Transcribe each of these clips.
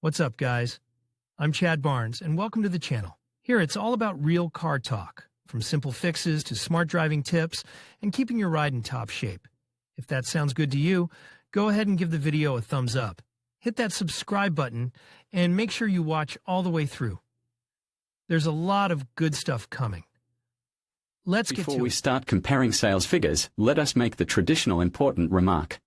What's up, guys? I'm Chad Barnes, and welcome to the channel. Here, it's all about real car talk, from simple fixes to smart driving tips and keeping your ride in top shape. If that sounds good to you, go ahead and give the video a thumbs up. Hit that subscribe button, and make sure you watch all the way through. There's a lot of good stuff coming. Let's get to it. Before we start comparing sales figures, let us make the traditional important remark.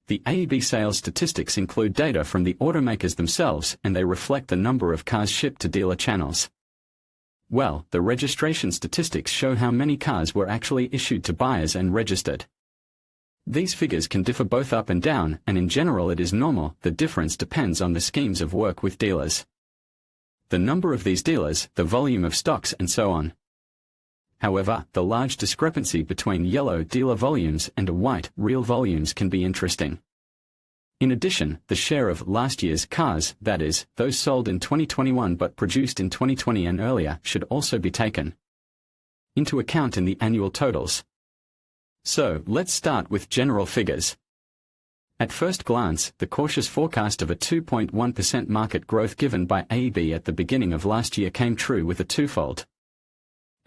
The AEB sales statistics include data from the automakers themselves, and they reflect the number of cars shipped to dealer channels. Well, the registration statistics show how many cars were actually issued to buyers and registered. These figures can differ both up and down, and in general it is normal. The difference depends on the schemes of work with dealers, the number of these dealers, the volume of stocks, and so on. However, the large discrepancy between yellow dealer volumes and white real volumes can be interesting. In addition, the share of last year's cars, that is, those sold in 2021 but produced in 2020 and earlier, should also be taken into account in the annual totals. So, let's start with general figures. At first glance, the cautious forecast of a 2.1% market growth given by AEB at the beginning of last year came true with a twofold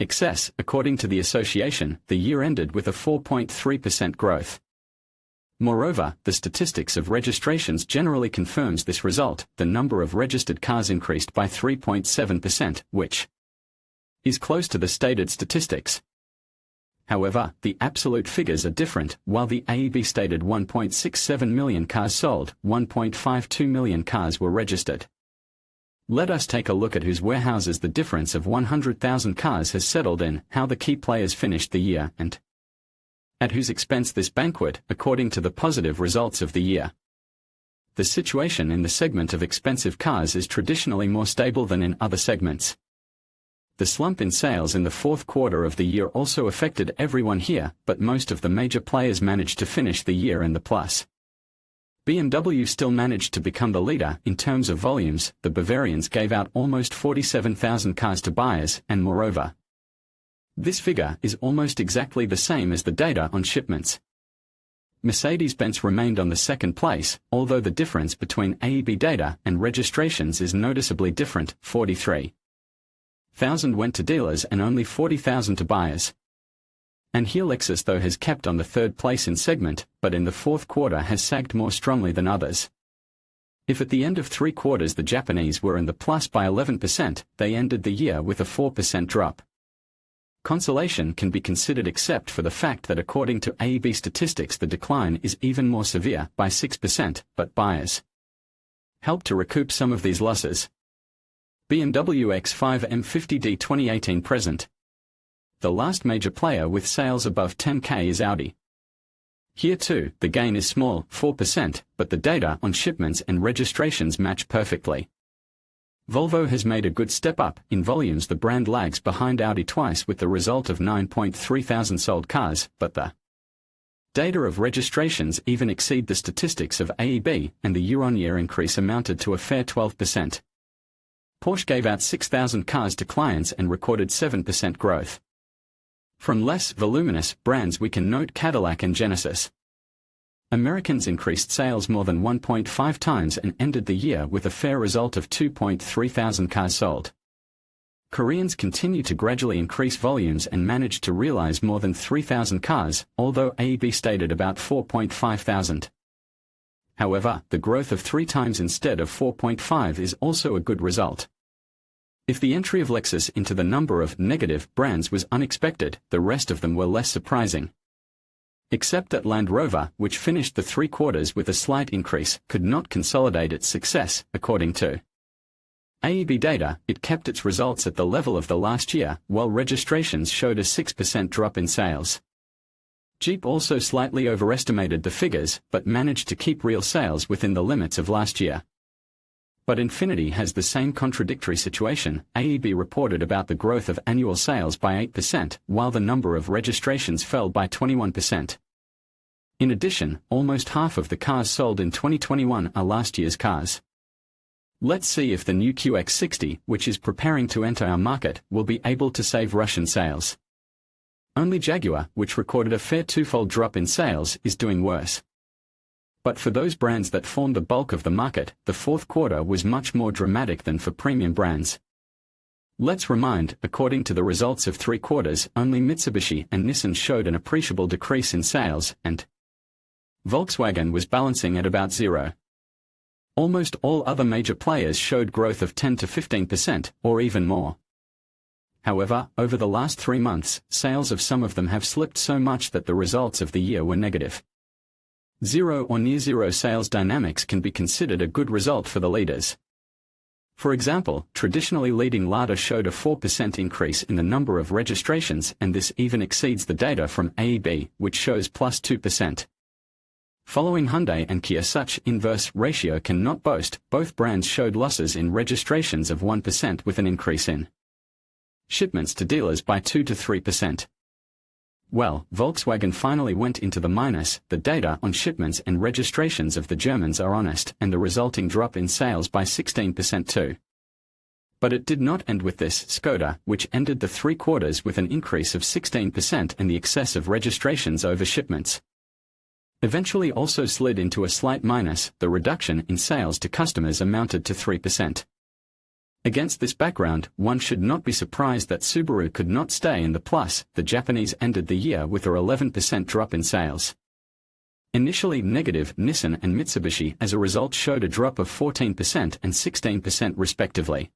excess. According to the association, the year ended with a 4.3% growth. Moreover, the statistics of registrations generally confirms this result. The number of registered cars increased by 3.7%, which is close to the stated statistics. However, the absolute figures are different. While the AEB stated 1.67 million cars sold, 1.52 million cars were registered. Let us take a look at whose warehouses the difference of 100,000 cars has settled in, how the key players finished the year, and at whose expense this banquet, according to the positive results of the year. The situation in the segment of expensive cars is traditionally more stable than in other segments. The slump in sales in the fourth quarter of the year also affected everyone here, but most of the major players managed to finish the year in the plus. BMW still managed to become the leader. In terms of volumes, the Bavarians gave out almost 47,000 cars to buyers, and moreover, this figure is almost exactly the same as the data on shipments. Mercedes-Benz remained on the second place, although the difference between AEB data and registrations is noticeably different. 43,000 went to dealers and only 40,000 to buyers. And here Lexus though has kept on the third place in segment, but in the fourth quarter has sagged more strongly than others. If at the end of 3 quarters the Japanese were in the plus by 11%, they ended the year with a 4% drop. Consolation can be considered except for the fact that according to AEB statistics the decline is even more severe, by 6%, but buyers helped to recoup some of these losses. BMW X5 M50D 2018 present. The last major player with sales above 10K is Audi. Here too, the gain is small, 4%, but the data on shipments and registrations match perfectly. Volvo has made a good step up. In volumes the brand lags behind Audi twice with the result of 9.3 thousand sold cars, but the data of registrations even exceed the statistics of AEB, and the year-on-year increase amounted to a fair 12%. Porsche gave out 6,000 cars to clients and recorded 7% growth. From less voluminous brands we can note Cadillac and Genesis. Americans increased sales more than 1.5 times and ended the year with a fair result of 2.3 thousand cars sold. Koreans continue to gradually increase volumes and managed to realize more than 3,000 cars, although AEB stated about 4.5 thousand. However, the growth of 3 times instead of 4.5 is also a good result. If the entry of Lexus into the number of negative brands was unexpected, the rest of them were less surprising. Except that Land Rover, which finished the 3 quarters with a slight increase, could not consolidate its success. According to AEB data, it kept its results at the level of the last year, while registrations showed a 6% drop in sales. Jeep also slightly overestimated the figures, but managed to keep real sales within the limits of last year. But Infiniti has the same contradictory situation. AEB reported about the growth of annual sales by 8%, while the number of registrations fell by 21%. In addition, almost half of the cars sold in 2021 are last year's cars. Let's see if the new QX60, which is preparing to enter our market, will be able to save Russian sales. Only Jaguar, which recorded a fair twofold drop in sales, is doing worse. But for those brands that formed the bulk of the market, the fourth quarter was much more dramatic than for premium brands. Let's remind, according to the results of 3 quarters, only Mitsubishi and Nissan showed an appreciable decrease in sales, and Volkswagen was balancing at about zero. Almost all other major players showed growth of 10 to 15%, or even more. However, over the last 3 months, sales of some of them have slipped so much that the results of the year were negative. Zero or near-zero sales dynamics can be considered a good result for the leaders. For example, traditionally leading Lada showed a 4% increase in the number of registrations, and this even exceeds the data from AEB, which shows plus 2%. Following Hyundai and Kia, such inverse ratio cannot boast. Both brands showed losses in registrations of 1% with an increase in shipments to dealers by 2 to 3%. Well, Volkswagen finally went into the minus. The data on shipments and registrations of the Germans are honest, and the resulting drop in sales by 16% too. But it did not end with this. Skoda, which ended the 3 quarters with an increase of 16% and the excess of registrations over shipments, eventually also slid into a slight minus. The reduction in sales to customers amounted to 3%. Against this background, one should not be surprised that Subaru could not stay in the plus. The Japanese ended the year with a 11% drop in sales. Initially negative, Nissan and Mitsubishi as a result showed a drop of 14% and 16% respectively.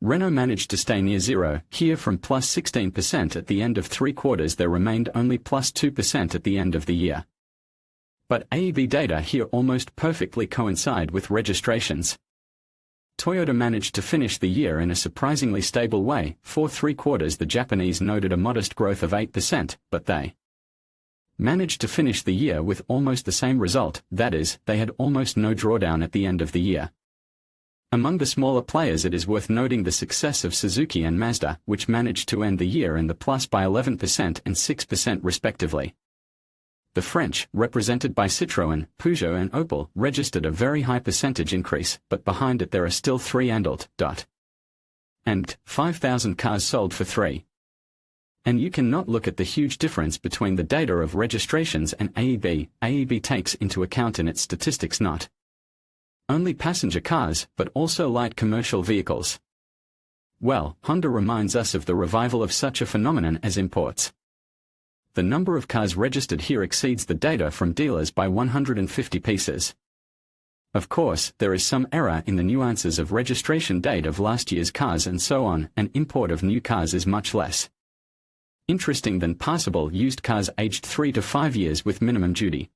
Renault managed to stay near zero, here from plus 16% at the end of 3 quarters. There remained only plus 2% at the end of the year. But AEB data here almost perfectly coincide with registrations. Toyota managed to finish the year in a surprisingly stable way. For 3 quarters the Japanese noted a modest growth of 8%, but they managed to finish the year with almost the same result, that is, they had almost no drawdown at the end of the year. Among the smaller players it is worth noting the success of Suzuki and Mazda, which managed to end the year in the plus by 11% and 6% respectively. The French, represented by Citroën, Peugeot and Opel, registered a very high percentage increase, but behind it there are still 5,000 cars sold for 3. And you cannot look at the huge difference between the data of registrations and AEB. AEB takes into account in its statistics not only passenger cars, but also light commercial vehicles. Well, Honda reminds us of the revival of such a phenomenon as imports. The number of cars registered here exceeds the data from dealers by 150 pieces. Of course, there is some error in the nuances of registration date of last year's cars and so on, and import of new cars is much less interesting than passable used cars aged 3 to 5 years with minimum duty.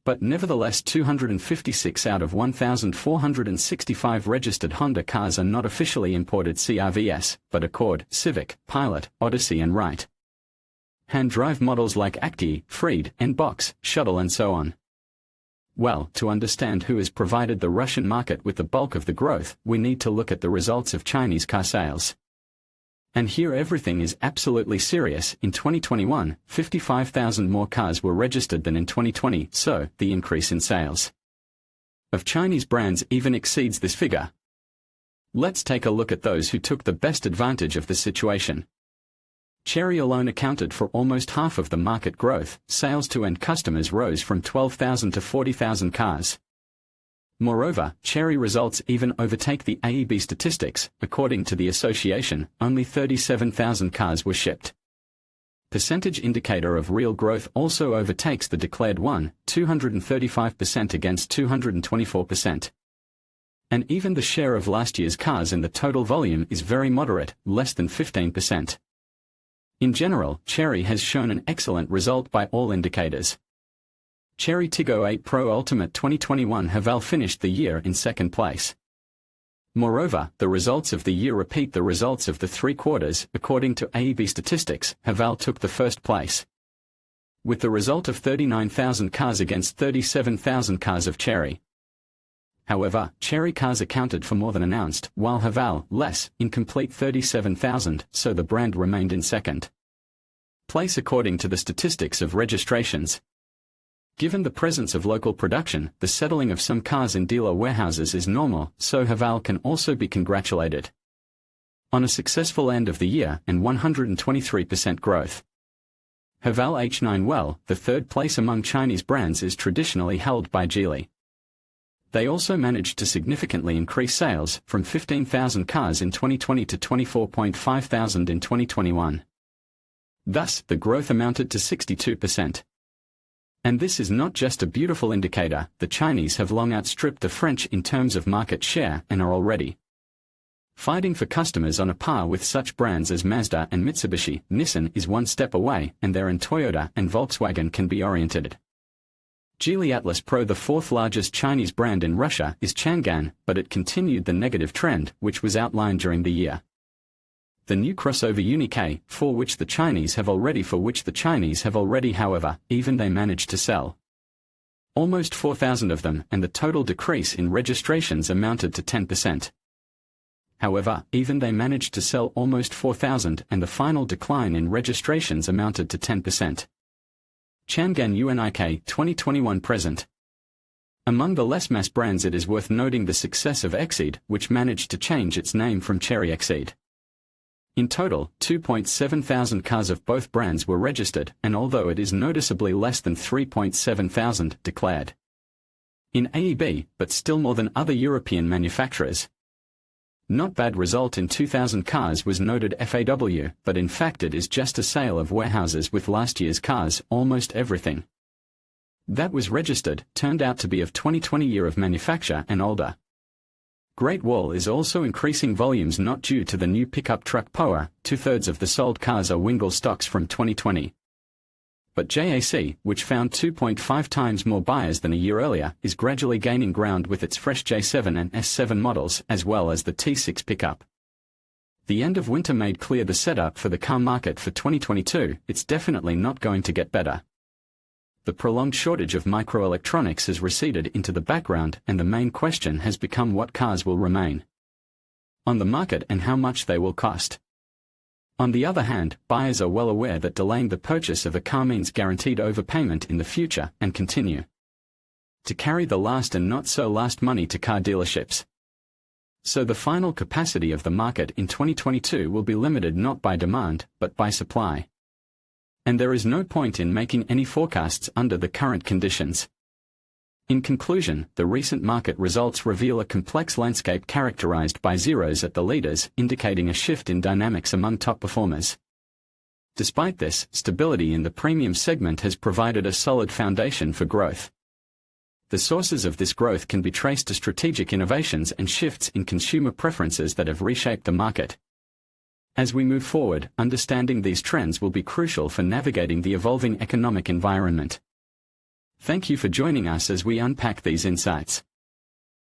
But nevertheless 256 out of 1,465 registered Honda cars are not officially imported CRVs, but Accord, Civic, Pilot, Odyssey and Right hand drive models like Acti, Freed, and Box, Shuttle and so on. Well, to understand who has provided the Russian market with the bulk of the growth, we need to look at the results of Chinese car sales. And here everything is absolutely serious. In 2021, 55,000 more cars were registered than in 2020, so the increase in sales of Chinese brands even exceeds this figure. Let's take a look at those who took the best advantage of the situation. Chery alone accounted for almost half of the market growth. Sales to end customers rose from 12,000 to 40,000 cars. Moreover, Chery results even overtake the AEB statistics. According to the association, only 37,000 cars were shipped. Percentage indicator of real growth also overtakes the declared one, 235% against 224%. And even the share of last year's cars in the total volume is very moderate, less than 15%. In general, Chery has shown an excellent result by all indicators. Chery Tiggo 8 Pro Ultimate 2021 Haval finished the year in second place. Moreover, the results of the year repeat the results of the 3 quarters. According to AEB statistics, Haval took the first place, with the result of 39,000 cars against 37,000 cars of Chery. However, Chery cars accounted for more than announced, while Haval, less, incomplete 37,000, so the brand remained in second place according to the statistics of registrations. Given the presence of local production, the settling of some cars in dealer warehouses is normal, so Haval can also be congratulated on a successful end of the year and 123% growth. Haval H9. Well, the third place among Chinese brands is traditionally held by Geely. They also managed to significantly increase sales from 15,000 cars in 2020 to 24,500 in 2021. Thus, the growth amounted to 62%. And this is not just a beautiful indicator. The Chinese have long outstripped the French in terms of market share and are already fighting for customers on a par with such brands as Mazda and Mitsubishi. Nissan is one step away, and therein Toyota and Volkswagen can be oriented. Geely Atlas Pro, the fourth largest Chinese brand in Russia, is Changan, but it continued the negative trend which was outlined during the year. The new crossover Uni-K, for which the Chinese have already however, even they managed to sell almost 4,000 of them, and the total decrease in registrations amounted to 10%. However, even they managed to sell almost 4,000 and the final decline in registrations amounted to 10%. Changan UNIK 2021 present. Among the less mass brands, it is worth noting the success of Exceed, which managed to change its name from Cherry Exceed. In total, 2,700 cars of both brands were registered, and although it is noticeably less than 3,700 declared in AEB, but still more than other European manufacturers. Not bad result. In 2,000 cars was noted FAW, but in fact it is just a sale of warehouses with last year's cars. Almost everything that was registered turned out to be of 2020 year of manufacture and older. Great Wall is also increasing volumes not due to the new pickup truck POA. 2/3 of the sold cars are Wingle stocks from 2020. But JAC, which found 2.5 times more buyers than a year earlier, is gradually gaining ground with its fresh J7 and S7 models as well as the T6 pickup. The end of winter made clear the setup for the car market for 2022. It's definitely not going to get better. The prolonged shortage of microelectronics has receded into the background, and the main question has become what cars will remain on the market and how much they will cost. On the other hand, buyers are well aware that delaying the purchase of a car means guaranteed overpayment in the future and continue to carry the last and not so last money to car dealerships. So the final capacity of the market in 2022 will be limited not by demand, but by supply. And there is no point in making any forecasts under the current conditions. In conclusion, the recent market results reveal a complex landscape characterized by zeros at the leaders, indicating a shift in dynamics among top performers. Despite this, stability in the premium segment has provided a solid foundation for growth. The sources of this growth can be traced to strategic innovations and shifts in consumer preferences that have reshaped the market. As we move forward, understanding these trends will be crucial for navigating the evolving economic environment. Thank you for joining us as we unpack these insights.